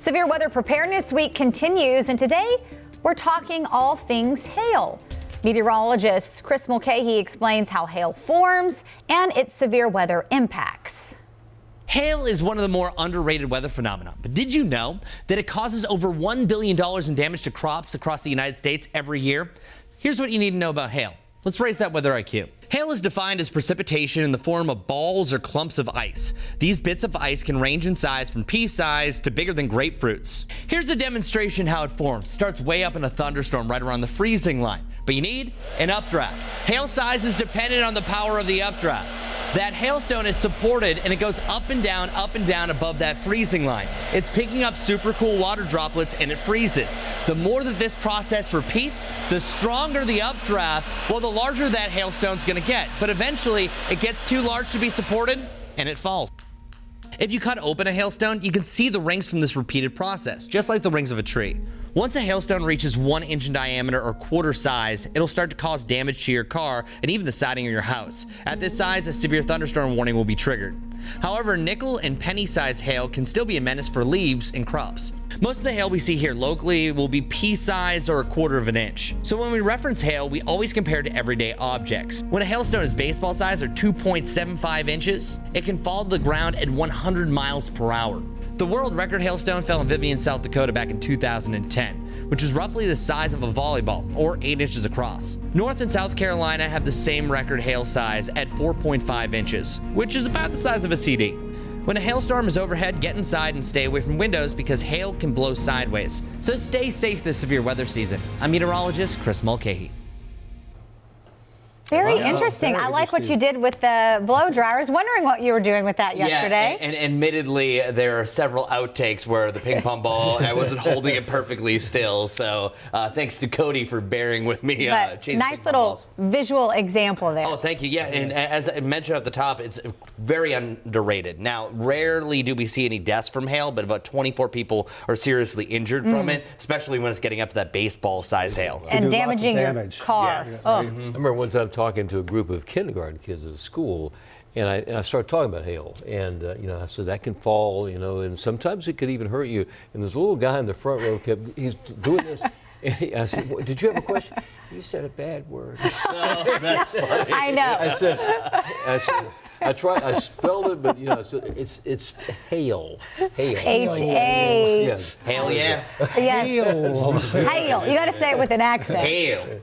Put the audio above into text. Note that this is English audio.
Severe Weather Preparedness Week continues, and today we're talking all things hail. Meteorologist Chris Mulcahy explains how hail forms and its severe weather impacts. Hail is one of the more underrated weather phenomena, but did you know that it causes over $1 billion in damage to crops across the United States every year? Here's what you need to know about hail. Let's raise that weather IQ. Hail is defined as precipitation in the form of balls or clumps of ice. These bits of ice can range in size from pea size to bigger than grapefruits. Here's a demonstration how it forms. It starts way up in a thunderstorm right around the freezing line, but you need an updraft. Hail size is dependent on the power of the updraft. That hailstone is supported and it goes up and down above that freezing line. It's picking up super cool water droplets and it freezes. The more that this process repeats, the stronger the updraft, well, the larger that hailstone's going to get. But eventually it gets too large to be supported and it falls. If you cut open a hailstone, you can see the rings from this repeated process, just like the rings of a tree. Once a hailstone reaches 1 inch in diameter or quarter size, it'll start to cause damage to your car and even the siding of your house. At this size, a severe thunderstorm warning will be triggered. However, nickel and penny-sized hail can still be a menace for leaves and crops. Most of the hail we see here locally will be pea-size or a quarter of an inch. So when we reference hail, we always compare to everyday objects. When a hailstone is baseball size or 2.75 inches, it can fall to the ground at 100 miles per hour. The world record hailstone fell in Vivian, South Dakota back in 2010, which is roughly the size of a volleyball, or 8 inches across. North and South Carolina have the same record hail size at 4.5 inches, which is about the size of a CD. When a hailstorm is overhead, get inside and stay away from windows because hail can blow sideways. So stay safe this severe weather season. I'm meteorologist Chris Mulcahy. Very interesting. I like what you did with the blow dryer. I was wondering what you were doing with that yesterday. Yeah, and admittedly, there are several outtakes where the ping pong ball, I wasn't holding it perfectly still. So thanks to Cody for bearing with me chasing nice ping pong little balls. Visual example there. Oh, thank you. Yeah, and as I mentioned at the top, it's very underrated. Now, rarely do we see any deaths from hail, but about 24 people are seriously injured from it, especially when it's getting up to that baseball-size hail. And damaging your car. Yes. Oh. I remember one time talking to a group of kindergarten kids at a school, and I started talking about hail, and I said that can fall, and sometimes it could even hurt you. And this little guy in the front row he's doing this. And I said, did you have a question? You said a bad word. Oh, that's funny. I know. I spelled it, but it's hail. Hail. H-A. Yes. Hail, yeah. Yes. Hail. You got to say it with an accent. Hail.